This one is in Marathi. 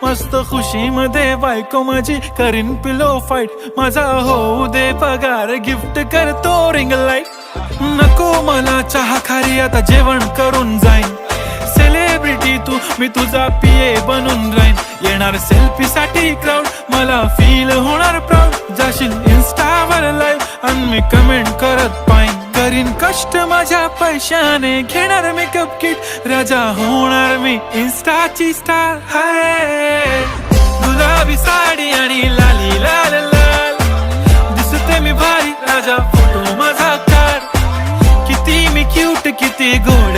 मस्त खुशी मध्ये बायको माझी करीन पिलो फाईट, माझा होऊ दे पगार गिफ्ट करतो रिंग लाईट। नको मला चहा खारी आता जेवण करून जाईन, सेलिब्रिटी तू मी तुझा पिये बनून राहीन, येणार सेल्फी साठी क्राऊड मला फील होणार प्राऊड, जाशील इन्स्टावर लाईव्ह आणि मी कमेंट करत पाईन, करीन कष्ट माझ्या पैशाने घेणार मेकअप किट, राजा होणार मी इन्स्टाची स्टार। हाय गुलाबी साडी आणि लाली लाल लाल दिसते मी भारी, राजा फोटो माझा काढ, किती मी क्यूट किती गोड